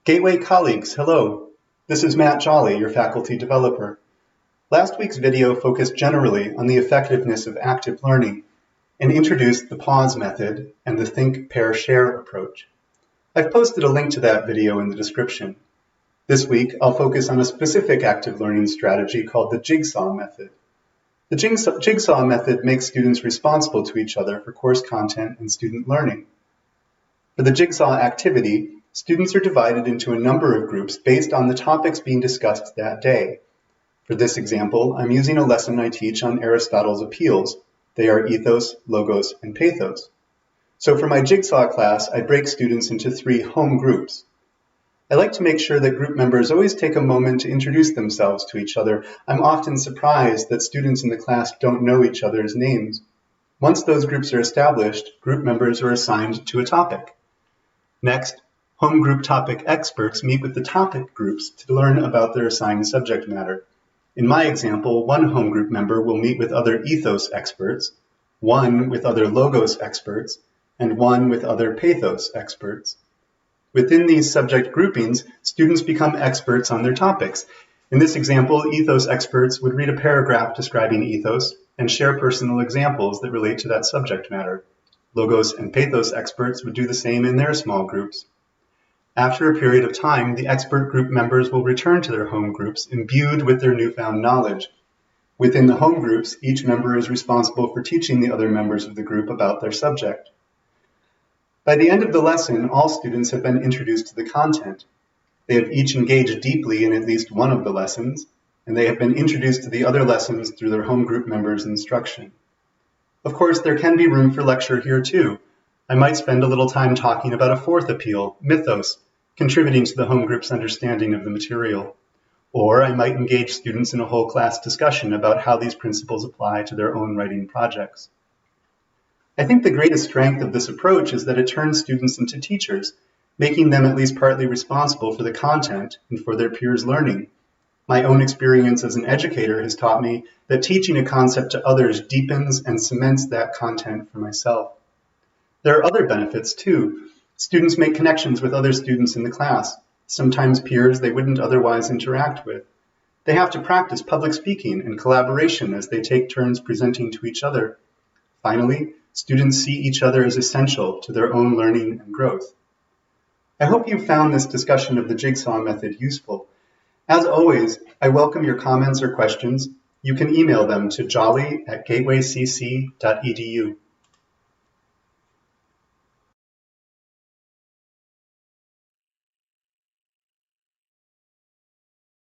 Gateway colleagues, hello. This is Matt Jolly, your faculty developer. Last week's video focused generally on the effectiveness of active learning and introduced the pause method and the think, pair, share approach. I've posted a link to that video in the description. This week, I'll focus on a specific active learning strategy called the Jigsaw method. The Jigsaw method makes students responsible to each other for course content and student learning. For the Jigsaw activity, students are divided into a number of groups based on the topics being discussed that day. For this example, I'm using a lesson I teach on Aristotle's appeals. They are ethos, logos, and pathos. So for my Jigsaw class, I break students into 3 home groups. I like to make sure that group members always take a moment to introduce themselves to each other. I'm often surprised that students in the class don't know each other's names. Once those groups are established, group members are assigned to a topic. Next, home group topic experts meet with the topic groups to learn about their assigned subject matter. In my example, one home group member will meet with other ethos experts, one with other logos experts, and one with other pathos experts. Within these subject groupings, students become experts on their topics. In this example, ethos experts would read a paragraph describing ethos and share personal examples that relate to that subject matter. Logos and pathos experts would do the same in their small groups. After a period of time, the expert group members will return to their home groups imbued with their newfound knowledge. Within the home groups, each member is responsible for teaching the other members of the group about their subject. By the end of the lesson, all students have been introduced to the content. They have each engaged deeply in at least one of the lessons, and they have been introduced to the other lessons through their home group members' instruction. Of course, there can be room for lecture here too. I might spend a little time talking about a 4th appeal, mythos, contributing to the home group's understanding of the material. Or I might engage students in a whole class discussion about how these principles apply to their own writing projects. I think the greatest strength of this approach is that it turns students into teachers, making them at least partly responsible for the content and for their peers' learning. My own experience as an educator has taught me that teaching a concept to others deepens and cements that content for myself. There are other benefits too. Students make connections with other students in the class, sometimes peers they wouldn't otherwise interact with. They have to practice public speaking and collaboration as they take turns presenting to each other. Finally, students see each other as essential to their own learning and growth. I hope you found this discussion of the Jigsaw method useful. As always, I welcome your comments or questions. You can email them to jolly@gatewaycc.edu.